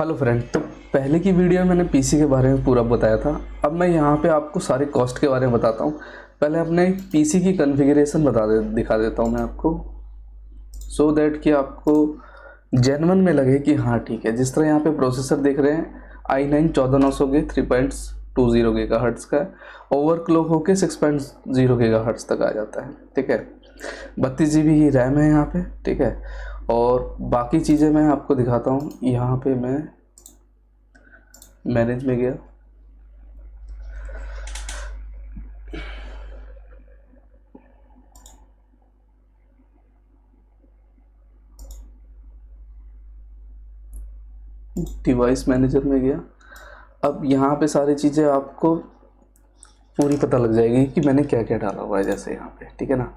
Hello friend. तो पहले की वीडियो में मैंने पीसी के बारे में पूरा बताया था। अब मैं यहाँ पे आपको सारे कॉस्ट के बारे में बताता हूँ। पहले अपने पीसी की कॉन्फ़िगरेशन दिखा देता हूँ मैं आपको, सो दैट कि आपको जेन्युइन में लगे कि हाँ ठीक है। जिस तरह यहाँ पे प्रोसेसर देख रहे हैं i9 14900 के 3.20 गीगाहर्ट्ज़ का है, ओवरक्लॉक होके 6.0 गीगाहर्ट्ज़ तक आ जाता है। ठीक है, 32 GB की रैम है यहाँ पे। ठीक है, और बाकी चीज़ें मैं आपको दिखाता हूँ। यहाँ पे मैं मैनेज में गया, डिवाइस मैनेजर में गया। अब यहाँ पे सारी चीज़ें आपको पूरी पता लग जाएगी कि मैंने क्या क्या डाला हुआ है। जैसे यहाँ पे ठीक है ना,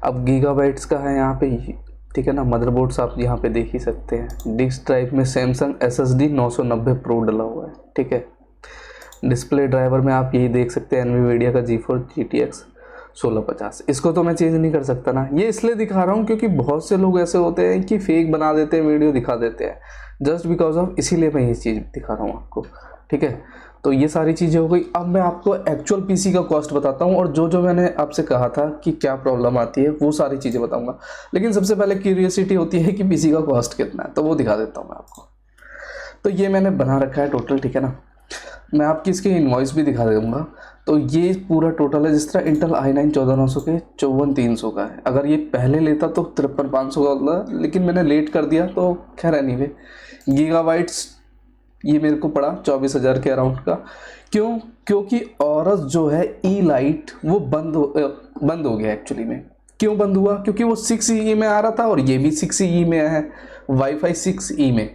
अब गीगाबाइट्स का है यहाँ पे। ठीक है ना, मदरबोर्ड्स आप यहाँ पे देख ही सकते हैं। डिस्क ड्राइव में सैमसंग SSD 990 प्रो डला हुआ है। ठीक है, डिस्प्ले ड्राइवर में आप यही देख सकते हैं NVIDIA का GeForce GTX 1650। इसको तो मैं चेंज नहीं कर सकता ना। ये इसलिए दिखा रहा हूँ क्योंकि बहुत से लोग ऐसे होते हैं कि फेक बना देते हैं, वीडियो दिखा देते हैं जस्ट बिकॉज ऑफ, इसीलिए मैं ये चीज़ दिखा रहा हूँ आपको। ठीक है, तो ये सारी चीज़ें हो गई। अब मैं आपको एक्चुअल पीसी का कॉस्ट बताता हूँ, और जो जो मैंने आपसे कहा था कि क्या प्रॉब्लम आती है वो सारी चीज़ें बताऊँगा। लेकिन सबसे पहले क्यूरियोसिटी होती है कि पीसी का कॉस्ट कितना है, तो वो दिखा देता हूँ मैं आपको। तो ये मैंने बना रखा है टोटल। ठीक है ना, मैं आपकी इसकी इनवॉइस भी दिखा दूँगा। तो ये पूरा टोटल है। जिस तरह इंटेल i9 14900 के 54300 का है। अगर ये पहले लेता तो 53500 का होता, लेकिन मैंने लेट कर दिया तो खैर एनीवे। गीगाबाइट्स ये मेरे को पड़ा 24,000 के अराउंड का। क्यों? क्योंकि औरस जो है E-Lite वो बंद हो गया एक्चुअली में। क्यों बंद हुआ? क्योंकि वो 6E में आ रहा था और ये भी 6E में है, वाईफाई 6E में।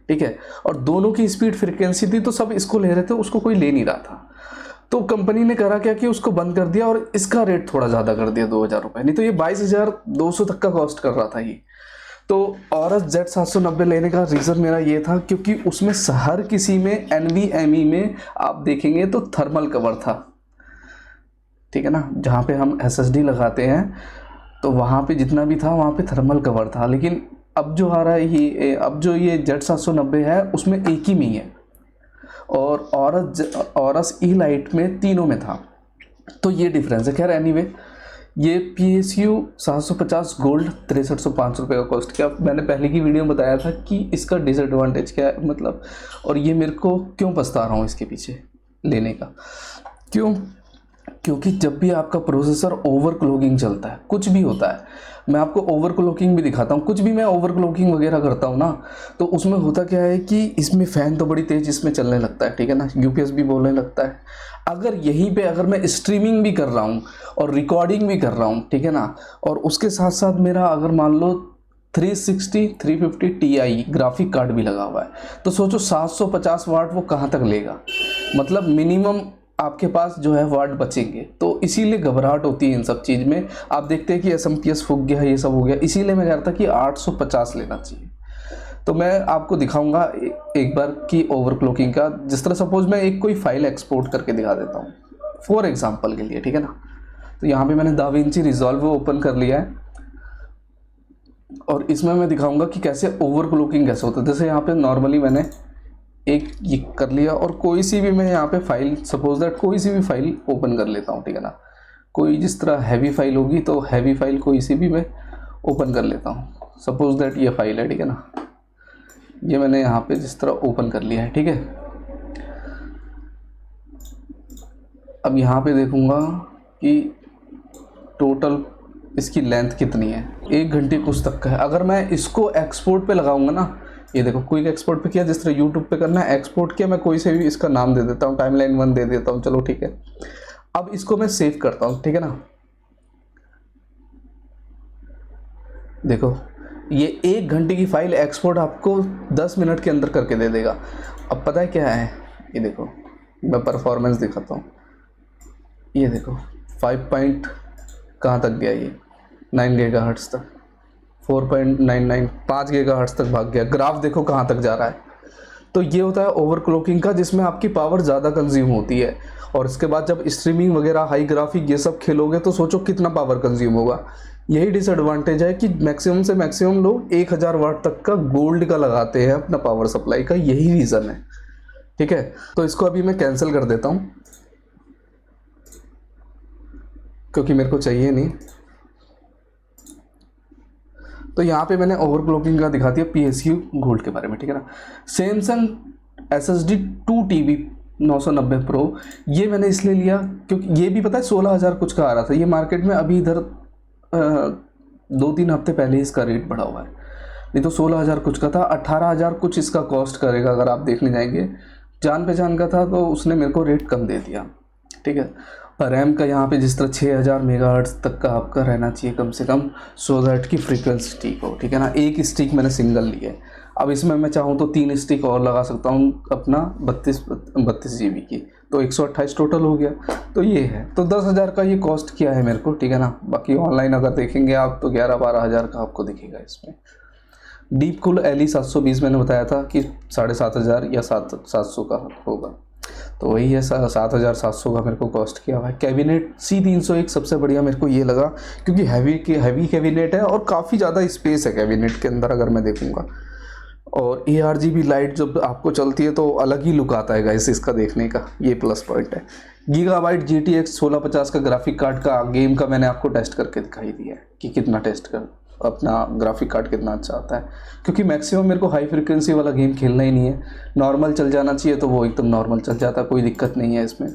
ठीक है, और दोनों की स्पीड फ्रिक्वेंसी थी, तो सब इसको ले रहे थे, उसको कोई ले नहीं रहा था। तो कंपनी ने करा क्या कि उसको बंद कर दिया और इसका रेट थोड़ा ज़्यादा कर दिया, 2000 रुपये। नहीं तो ये 22,200 तक का कॉस्ट कर रहा था ये। तो औरस Z790 लेने का रीज़न मेरा ये था क्योंकि उसमें हर किसी में NVMe में आप देखेंगे तो थर्मल कवर था। ठीक है ना, जहाँ पे हम SSD लगाते हैं तो वहाँ पे जितना भी था वहाँ पे थर्मल कवर था। लेकिन अब जो आ रहा है ये, अब जो ये Z790 है उसमें एक ही में है, और औरस E-Lite में तीनों में था। तो ये डिफरेंस है। खैर एनीवे, ये PSU 750 गोल्ड 6305 रुपये का कॉस्ट किया। मैंने पहले की वीडियो में बताया था कि इसका डिसएडवांटेज क्या है, मतलब, और ये मेरे को क्यों पछता रहा हूँ इसके पीछे लेने का। क्यों? क्योंकि जब भी आपका प्रोसेसर ओवरक्लॉकिंग चलता है, कुछ भी होता है, मैं आपको ओवरक्लॉकिंग भी दिखाता हूँ। कुछ भी मैं ओवरक्लॉकिंग वगैरह करता हूँ ना, तो उसमें होता क्या है कि इसमें फ़ैन तो बड़ी तेज़ इसमें चलने लगता है। ठीक है ना, UPS भी बोलने लगता है। अगर यहीं पे अगर मैं स्ट्रीमिंग भी कर रहा हूँ और रिकॉर्डिंग भी कर रहा हूँ, ठीक है ना, और उसके साथ साथ मेरा अगर मान लो 350 Ti ग्राफिक कार्ड भी लगा हुआ है, तो सोचो 750 वाट वो कहाँ तक लेगा। मतलब मिनिमम आपके पास जो है वाट बचेंगे। तो इसीलिए घबराहट होती है इन सब चीज़ में। आप देखते हैं कि SMPS फूक गया, ये सब हो गया। इसीलिए मैं कह रहा था कि 850 लेना चाहिए। तो मैं आपको दिखाऊंगा एक बार कि ओवरक्लॉकिंग का। जिस तरह सपोज मैं एक कोई फाइल एक्सपोर्ट करके दिखा देता हूँ फॉर एग्जांपल के लिए। ठीक है ना, तो यहाँ पे मैंने दाविंची रिजॉल्व ओपन कर लिया है, और इसमें मैं दिखाऊंगा कि कैसे ओवरक्लॉकिंग कैसे होता है। जैसे यहाँ पे नॉर्मली मैंने एक ये कर लिया, और कोई सी भी मैं यहाँ पे फाइल, सपोज दैट कोई सी भी फाइल ओपन कर लेता हूँ। ठीक है ना, कोई जिस तरह हैवी फाइल होगी तो हैवी फाइल कोई सी भी मैं ओपन कर लेता हूँ। सपोज दैट ये फाइल है। ठीक है ना, ये मैंने यहाँ पे जिस तरह ओपन कर लिया है। ठीक है, अब यहाँ पे देखूँगा कि टोटल इसकी लेंथ कितनी है। 1 घंटे कुछ तक का है। अगर मैं इसको एक्सपोर्ट पे लगाऊंगा ना, ये देखो क्विक एक्सपोर्ट पे किया, जिस तरह यूट्यूब पे करना है, एक्सपोर्ट किया, मैं कोई से भी इसका नाम दे देता हूँ, टाइमलाइन 1 दे देता हूँ, चलो ठीक है। अब इसको मैं सेव करता हूँ। ठीक है ना, देखो ये 1 घंटे की फाइल एक्सपोर्ट आपको 10 मिनट के अंदर करके दे देगा। अब पता है क्या है, ये देखो मैं परफॉर्मेंस दिखाता हूँ। ये देखो 5 पॉइंट कहाँ तक गया, ये 9 गीगाहर्ट्ज़ तक, 4.99 5 गीगाहर्ट्ज़ तक भाग गया। ग्राफ देखो कहाँ तक जा रहा है। तो ये होता है ओवरक्लॉकिंग का, जिसमें आपकी पावर ज़्यादा कंज्यूम होती है। और इसके बाद जब स्ट्रीमिंग वगैरह, हाई ग्राफिक ये सब खेलोगे तो सोचो कितना पावर कंज्यूम होगा। यही डिसएडवांटेज है कि मैक्सिमम से मैक्सिमम लोग 1000 वाट तक का गोल्ड का लगाते हैं अपना पावर सप्लाई का, यही रीज़न है। ठीक है, तो इसको अभी मैं कैंसिल कर देता हूँ क्योंकि मेरे को चाहिए नहीं। तो यहाँ पे मैंने ओवरक्लॉकिंग का दिखा दिया PSU गोल्ड के बारे में, ठीक है ना। सैमसंग SSD 2TB 990 प्रो, ये मैंने इसलिए लिया क्योंकि ये भी पता है 16,000 कुछ का आ रहा था। ये मार्केट में अभी इधर 2-3 हफ्ते पहले इसका रेट बढ़ा हुआ है, नहीं तो 16,000 कुछ का था। 18,000 कुछ इसका कॉस्ट करेगा अगर आप देखने जाएंगे। जान पहचान का था तो उसने मेरे को रेट कम दे दिया, ठीक है। रैम का यहाँ पे जिस तरह 6000 मेगाहर्ट्ज़ तक का आपका रहना चाहिए कम से कम, सो दैट की फ्रीक्वेंसी ठीक हो, ठीक है ना। एक स्टिक मैंने सिंगल ली है, अब इसमें मैं चाहूँ तो 3 स्टिक और लगा सकता हूँ अपना 32 GB की, तो 128 टोटल हो गया। तो ये है, तो 10,000 का ये कॉस्ट किया है मेरे को, ठीक है ना। बाकी ऑनलाइन अगर देखेंगे आप तो 11-12 हज़ार का आपको दिखेगा इसमें। डीप कूल LE 720 मैंने बताया था कि 7,500 या 700 का होगा, तो वही है 7,700 का मेरे को कॉस्ट किया हुआ है। कैबिनेट C301 सबसे बढ़िया मेरे को ये लगा क्योंकि हैवी कैबिनेट है और काफ़ी ज़्यादा स्पेस है कैबिनेट के अंदर अगर मैं देखूँगा। और ARGB लाइट जब आपको चलती है तो अलग ही लुक आता है गाइस इसका देखने का, ये प्लस पॉइंट है। गीगाबाइट GTX 1650 का ग्राफिक कार्ड का गेम का मैंने आपको टेस्ट करके दिखाई दिया है कि कितना टेस्ट कर अपना ग्राफिक कार्ड कितना अच्छा आता है, क्योंकि मैक्सिमम मेरे को हाई फ्रिक्वेंसी वाला गेम खेलना ही नहीं है। नॉर्मल चल जाना चाहिए तो वो एकदम नॉर्मल चल जाता है, कोई दिक्कत नहीं है इसमें।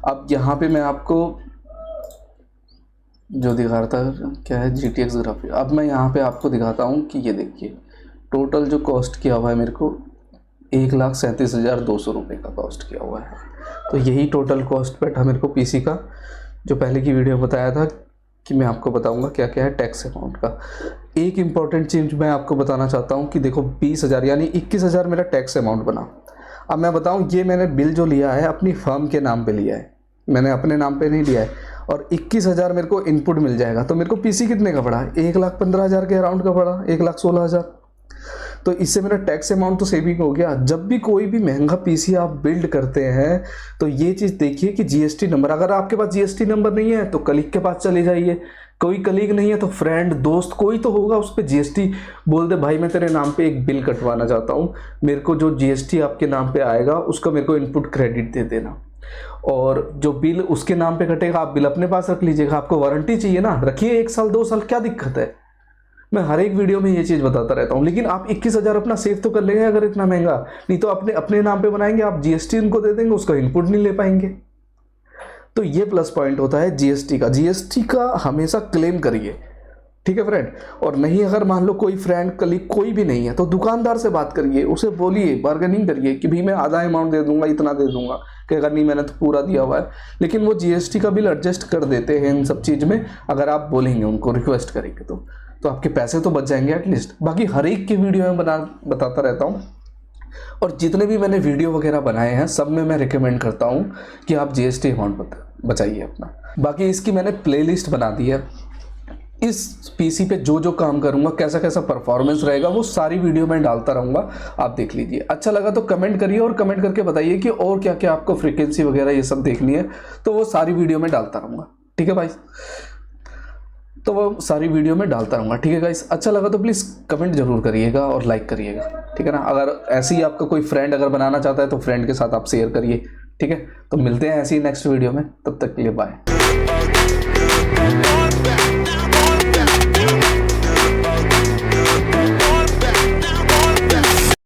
अब यहाँ पे मैं आपको जो दिखा रहा था क्या है GTX ग्राफिक, अब मैं यहाँ पे आपको दिखाता हूँ कि ये देखिए टोटल जो कॉस्ट किया हुआ है मेरे को 1,37,200 रुपये का कॉस्ट किया हुआ है। तो यही टोटल कॉस्ट बैठा मेरे को PC का, जो पहले की वीडियो बताया था कि मैं आपको बताऊंगा क्या क्या है टैक्स अमाउंट का। एक इम्पॉर्टेंट चीज़ मैं आपको बताना चाहता हूं कि देखो 20,000 यानी 21,000 मेरा टैक्स अमाउंट बना। अब मैं बताऊं ये मैंने बिल जो लिया है अपनी फर्म के नाम पे लिया है, मैंने अपने नाम पे नहीं लिया है। और 21,000 मेरे को इनपुट मिल जाएगा, तो मेरे को PC कितने का पड़ा, 1,15,000 के अराउंड का पड़ा, 1,16,000। तो इससे मेरा टैक्स अमाउंट तो सेविंग हो गया। जब भी कोई भी महंगा PC आप बिल्ड करते हैं तो ये चीज़ देखिए कि GST नंबर, अगर आपके पास GST नंबर नहीं है तो कलीग के पास चले जाइए, कोई कलीग नहीं है तो फ्रेंड दोस्त कोई तो होगा, उस पर GST बोल दे भाई मैं तेरे नाम पे एक बिल कटवाना चाहता हूँ, मेरे को जो GST आपके नाम पे आएगा उसका मेरे को इनपुट क्रेडिट दे देना, और जो बिल उसके नाम पे कटेगा आप बिल अपने पास रख लीजिएगा। आपको वारंटी चाहिए ना, रखिए 1 साल 2 साल, क्या दिक्कत है। मैं हर एक वीडियो में ये चीज़ बताता रहता हूँ। लेकिन आप 21,000 अपना सेव तो कर लेंगे अगर इतना महंगा, नहीं तो अपने नाम पे बनाएंगे, आप GST इनको दे देंगे, उसका इनपुट नहीं ले पाएंगे। तो ये प्लस पॉइंट होता है GST का। GST का हमेशा क्लेम करिए, ठीक है फ्रेंड। और नहीं अगर मान लो कोई फ्रेंड कलीग कोई भी नहीं है तो दुकानदार से बात करिए, उसे बोलिए, बार्गेनिंग करिए कि भाई मैं आधा अमाउंट दे दूंगा, इतना दे दूंगा, कि अगर नहीं मैंने तो पूरा दिया हुआ है। लेकिन वो GST का बिल एडजस्ट कर देते हैं इन सब चीज़ में, अगर आप बोलेंगे उनको, रिक्वेस्ट करेंगे तो आपके पैसे तो बच जाएंगे एटलीस्ट। बाकी हर एक की वीडियो में बताता रहता हूँ, और जितने भी मैंने वीडियो वगैरह बनाए हैं सब में मैं रिकमेंड करता हूँ कि आप GST अमाउंट बचाइए अपना। बाकी इसकी मैंने प्लेलिस्ट बना दी है, इस PC पे जो जो काम करूँगा, कैसा कैसा परफॉर्मेंस रहेगा, वो सारी वीडियो में डालता रहूँगा, आप देख लीजिए। अच्छा लगा तो कमेंट करिए, और कमेंट करके बताइए कि और क्या क्या आपको फ्रीक्वेंसी वगैरह ये सब देखनी है, तो वो सारी वीडियो में डालता रहूँगा, ठीक है भाई। तो वो सारी वीडियो में डालता रहूँगा, ठीक है गाइस। अच्छा लगा तो प्लीज़ कमेंट जरूर करिएगा और लाइक करिएगा, ठीक है ना। अगर ऐसे ही आपका कोई फ्रेंड अगर बनाना चाहता है तो फ्रेंड के साथ आप शेयर करिए, ठीक है। तो मिलते हैं ऐसे ही नेक्स्ट वीडियो में, तब तक के लिए बाय।